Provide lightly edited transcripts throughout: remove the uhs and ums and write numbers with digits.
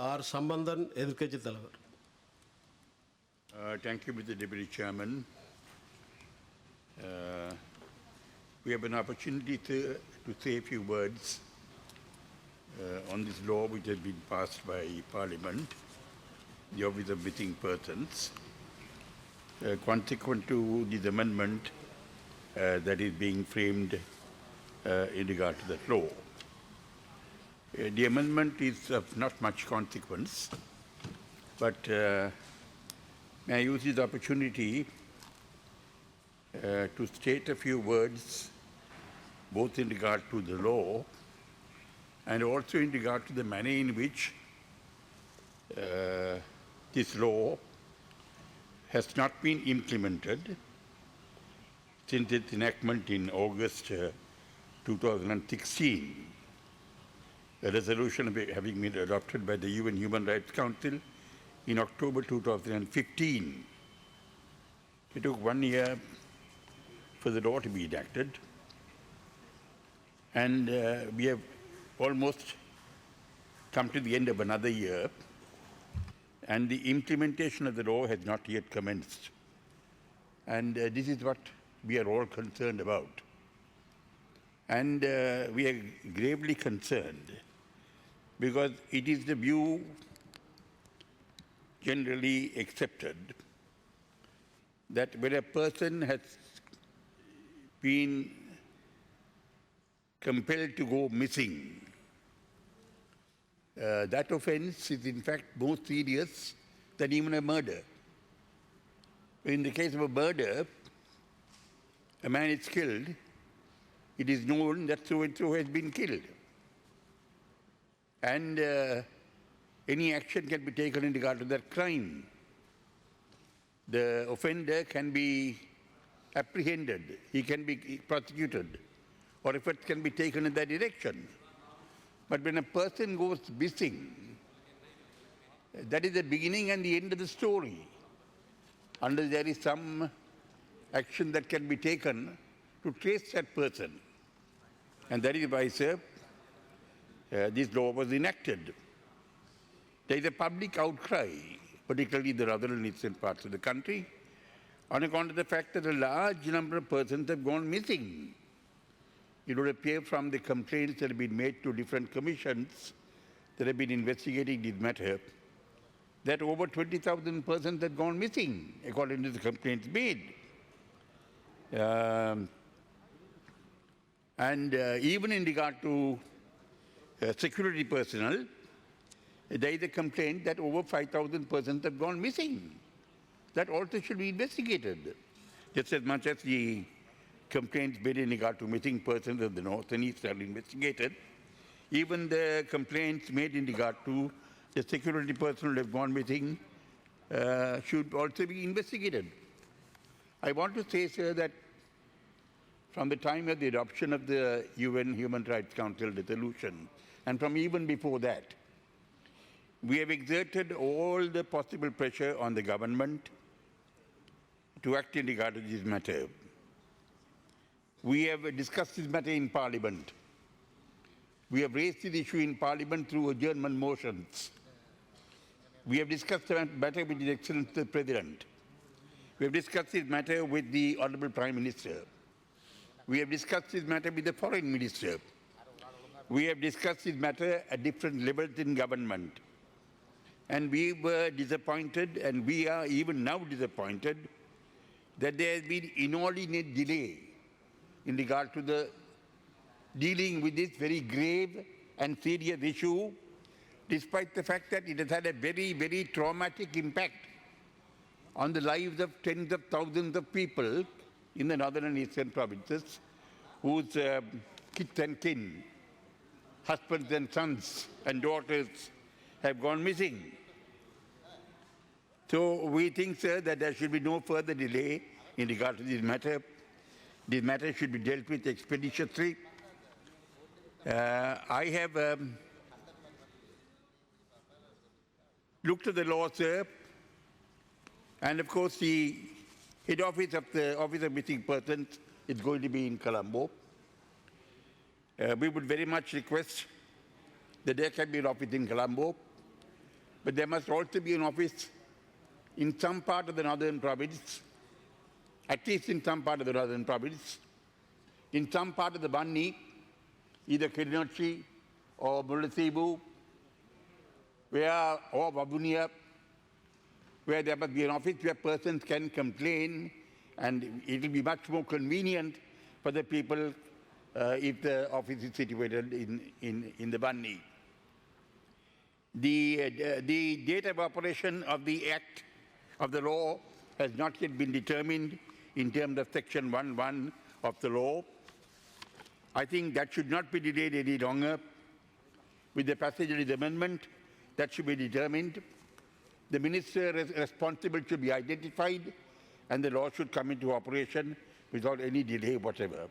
R Sampanthan எதிர்க்கட்சி தலைவர். Thank you, Mr. Deputy Chairman. We have an opportunity to say a few words on this law which has been passed by Parliament, the Office of Missing Persons, consequent to this amendment that is being framed in regard to that law. The amendment is of not much consequence, but may I use this opportunity to state a few words both in regard to the law and also in regard to the manner in which this law has not been implemented since its enactment in August 2016. A resolution having been adopted by the UN Human Rights Council in October 2015. It took 1 year for the law to be enacted, and we have almost come to the end of another year, and the implementation of the law has not yet commenced. And this is what we are all concerned about. And we are gravely concerned because it is the view generally accepted that when a person has been compelled to go missing, that offense is in fact more serious than even a murder. In the case of a murder, a man is killed, it is known that so-and-so has been killed. And any action can be taken in regard to that crime. The offender can be apprehended, he can be prosecuted, or efforts can be taken in that direction. But when a person goes missing, that is the beginning and the end of the story, unless there is some action that can be taken to trace that person. And that is why, sir, this law was enacted. There is a public outcry, particularly in the northern and eastern parts of the country, on account of the fact that a large number of persons have gone missing. It would appear from the complaints that have been made to different commissions that have been investigating this matter that over 20,000 persons have gone missing, according to the complaints made. Even in regard to security personnel, there is a complaint that over 5,000 persons have gone missing. That also should be investigated, just as much as the complaints made in regard to missing persons of the north and east are investigated. Even the complaints made in regard to the security personnel who have gone missing should also be investigated. I want to say, sir, that from the time of the adoption of the UN Human Rights Council resolution, and from even before that, we have exerted all the possible pressure on the government to act in regard to this matter. We have discussed this matter in Parliament. We have raised this issue in Parliament through adjournment motions. We have discussed the matter with His Excellency the President. We have discussed this matter with the Honourable Prime Minister. We have discussed this matter with the Foreign Minister. We have discussed this matter at different levels in government. And we were disappointed, and we are even now disappointed, that there has been inordinate delay in regard to the dealing with this very grave and serious issue, despite the fact that it has had a very, very traumatic impact on the lives of tens of thousands of people in the northern and eastern provinces, whose kids and kin, husbands and sons and daughters have gone missing. So we think, sir, that there should be no further delay in regard to this matter. This matter should be dealt with expeditiously. I have looked at the law, sir, and of course the head office of the Office of Missing Persons is going to be in Colombo. We would very much request that there can be an office in Colombo but there must also be an office in some part of the northern province, at least in some part of the northern province, in some part of the Banni, either Kirinochi or Mullasibu, or Wabunia, where there must be an office where persons can complain, and it will be much more convenient for the people if the office is situated in the Banni. The date of operation of the Act, of the law, has not yet been determined in terms of Section 1.1 of the law. I think that should not be delayed any longer. With the passage of the amendment, that should be determined. The minister responsible should be identified, and the law should come into operation without any delay whatever.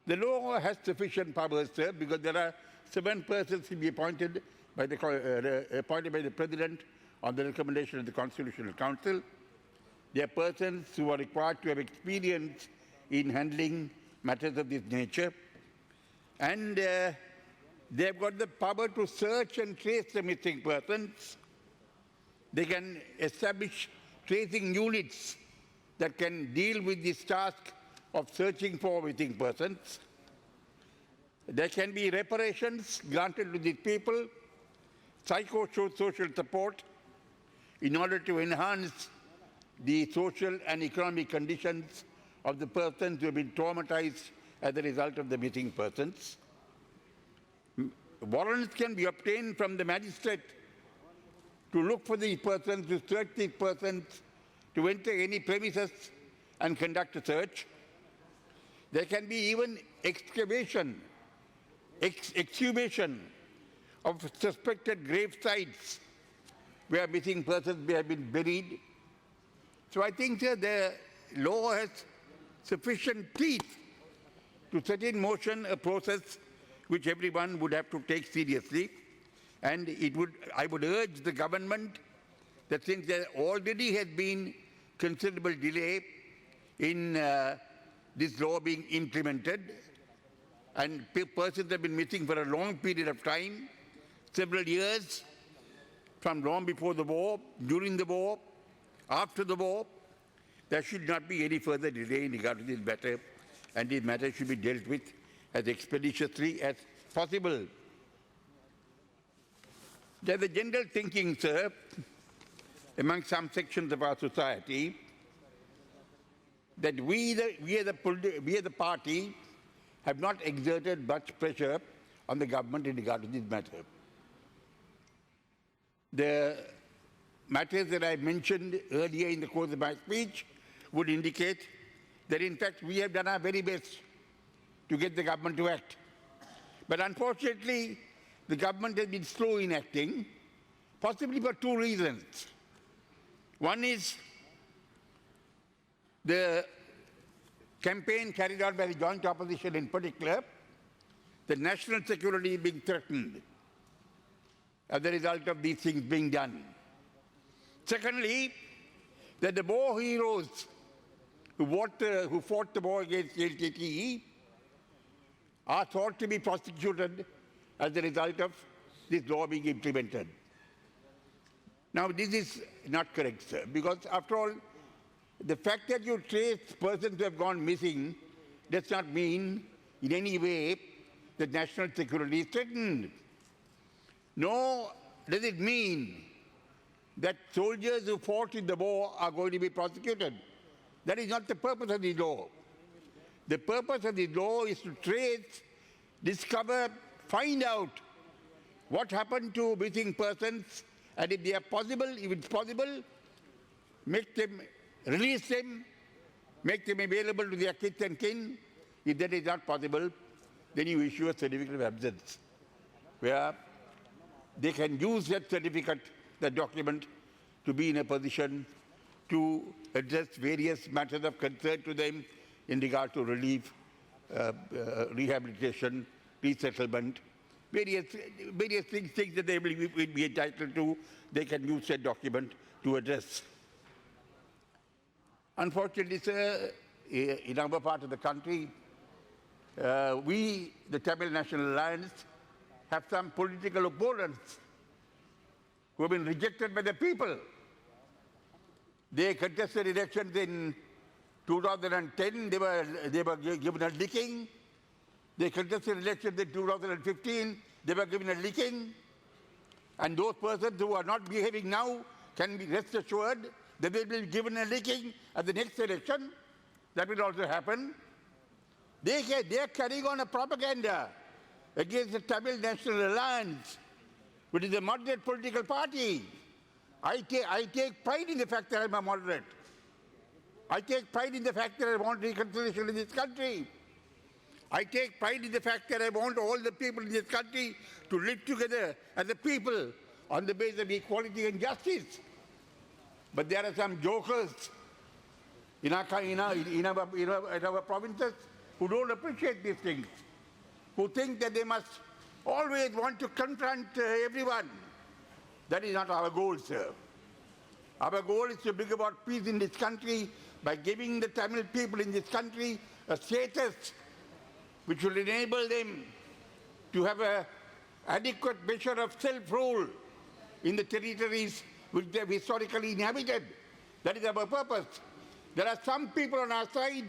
The law has sufficient powers, sir, because there are 7 persons to be appointed by the President on the recommendation of the Constitutional Council. They are persons who are required to have experience in handling matters of this nature, and they have got the power to search and trace the missing persons. They can establish tracing units that can deal with this task of searching for missing persons. There can be reparations granted to these people, psychosocial support in order to enhance the social and economic conditions of the persons who have been traumatized as a result of the missing persons. Warrants can be obtained from the magistrate to look for these persons, to search these persons, to enter any premises and conduct a search. There can be even exhumation of suspected grave sites where missing persons may have been buried. So I think the law has sufficient teeth to set in motion a process which everyone would have to take seriously. And I would urge the government that since there already has been considerable delay in this law being implemented, and persons have been missing for a long period of time, several years, from long before the war, during the war, after the war, there should not be any further delay in regard to this matter, and this matter should be dealt with as expeditiously as possible. There's a general thinking, sir, among some sections of our society, that we as the party have not exerted much pressure on the government in regard to this matter. The matters that I mentioned earlier in the course of my speech would indicate that, in fact, we have done our very best to get the government to act. But unfortunately, the government has been slow in acting, possibly for 2 reasons. One is the campaign carried out by the joint opposition in particular, the national security being threatened as a result of these things being done. Secondly, that the war heroes who fought the war against LTTE are thought to be prosecuted as a result of this law being implemented. Now, this is not correct, sir, because after all, the fact that you trace persons who have gone missing does not mean in any way that national security is threatened. Nor does it mean that soldiers who fought in the war are going to be prosecuted. That is not the purpose of the law. The purpose of the law is to trace, discover, find out what happened to missing persons, and if it's possible, make them, release them, make them available to their kith and kin. If that is not possible, then you issue a certificate of absence, where they can use that certificate, that document, to be in a position to address various matters of concern to them in regard to relief, rehabilitation, resettlement, various things that they will be entitled to, they can use that document to address. Unfortunately, sir, in our part of the country, we, the Tamil National Alliance, have some political opponents who have been rejected by the people. They contested elections in 2010, they were given a licking. They contested elections in 2015, they were given a licking. And those persons who are not behaving now can be rest assured that they will be given a licking at the next election. That will also happen. They are carrying on a propaganda against the Tamil National Alliance, which is a moderate political party. I take pride in the fact that I'm a moderate. I take pride in the fact that I want reconciliation in this country. I take pride in the fact that I want all the people in this country to live together as a people on the basis of equality and justice. But there are some jokers in our provinces who don't appreciate these things, who think that they must always want to confront everyone. That is not our goal, sir. Our goal is to bring about peace in this country by giving the Tamil people in this country a status which will enable them to have an adequate measure of self-rule in the territories which they have historically inhabited. That is our purpose. There are some people on our side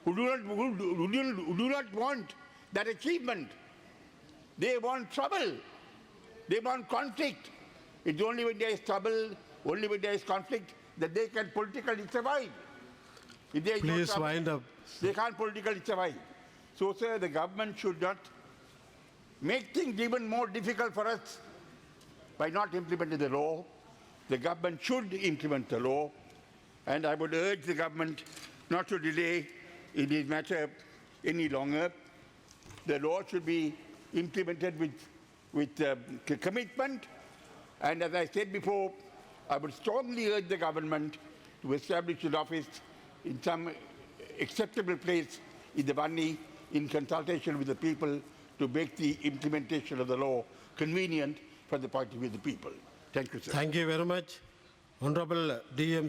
who do not want that achievement. They want trouble. They want conflict. It's only when there is trouble, only when there is conflict, that they can politically survive. If there is no Please trouble, wind up. they can't politically survive. So, sir, the government should not make things even more difficult for us by not implementing the law. The government should implement the law, and I would urge the government not to delay in this matter any longer. The law should be implemented with commitment, and as I said before, I would strongly urge the government to establish an office in some acceptable place in the Vanni in consultation with the people to make the implementation of the law convenient from the point of view of the people. Thank you, sir. Thank you very much. Honorable D.M.